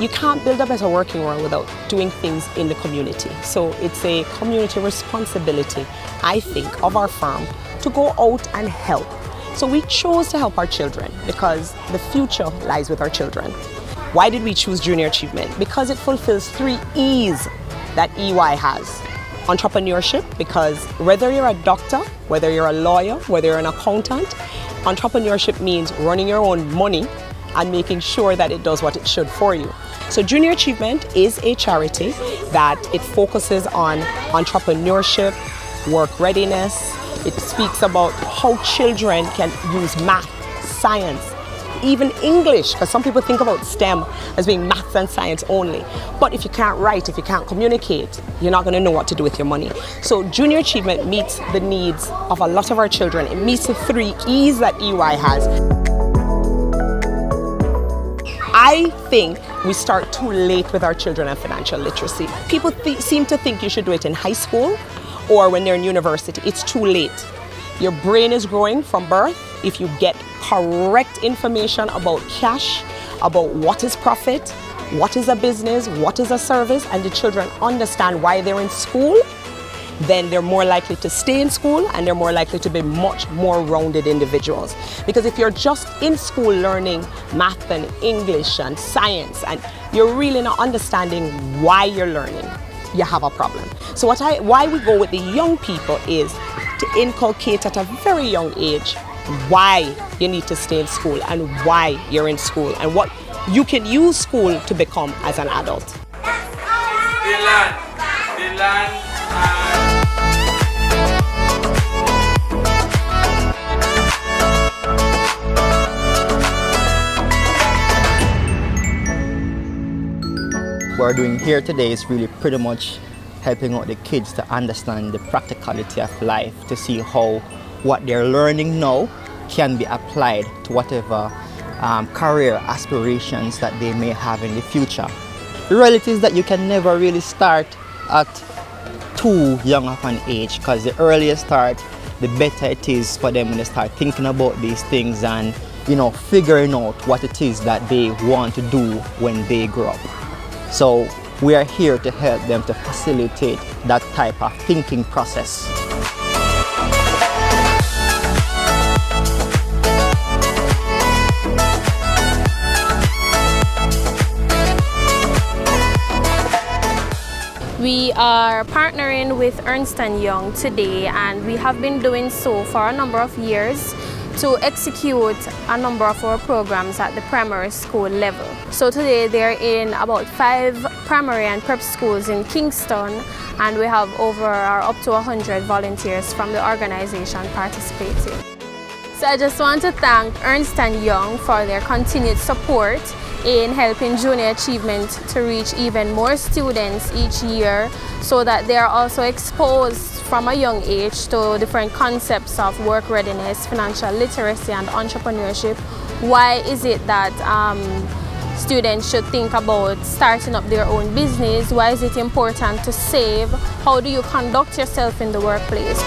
you can't build a better working world without doing things in the community. So it's a community responsibility, I think, of our firm to go out and help. So we chose to help our children because the future lies with our children. Why did we choose Junior Achievement? Because it fulfills 3 E's that EY has. Entrepreneurship, because whether you're a doctor, whether you're a lawyer, whether you're an accountant, entrepreneurship means running your own money and making sure that it does what it should for you. So Junior Achievement is a charity that it focuses on entrepreneurship, work readiness. It speaks about how children can use math, science, even English, because some people think about STEM as being maths and science only. But if you can't write, if you can't communicate, you're not going to know what to do with your money. So Junior Achievement meets the needs of a lot of our children. It meets the 3 E's that EY has. I think we start too late with our children and financial literacy. People seem to think you should do it in high school or when they're in university. It's too late. Your brain is growing from birth. If you get correct information about cash, about what is profit, what is a business, what is a service, and the children understand why they're in school, then they're more likely to stay in school and they're more likely to be much more rounded individuals. Because if you're just in school learning math and English and science and you're really not understanding why you're learning, you have a problem. So why we go with the young people is to inculcate at a very young age why you need to stay in school and why you're in school and what you can use school to become as an adult. What we're doing here today is really pretty much helping out the kids to understand the practicality of life, to see how what they're learning now can be applied to whatever career aspirations that they may have in the future. The reality is that you can never really start at too young of an age, because the earlier you start, the better it is for them when they start thinking about these things and, you know, figuring out what it is that they want to do when they grow up. So we are here to help them to facilitate that type of thinking process. We are partnering with Ernst & Young today, and we have been doing so for a number of years to execute a number of our programs at the primary school level. So today they're in about 5 primary and prep schools in Kingston, and we have over or up to 100 volunteers from the organization participating. So I just want to thank Ernst & Young for their continued support in helping Junior Achievement to reach even more students each year, so that they are also exposed from a young age to different concepts of work readiness, financial literacy and entrepreneurship. Why is it that students should think about starting up their own business? Why is it important to save? How do you conduct yourself in the workplace?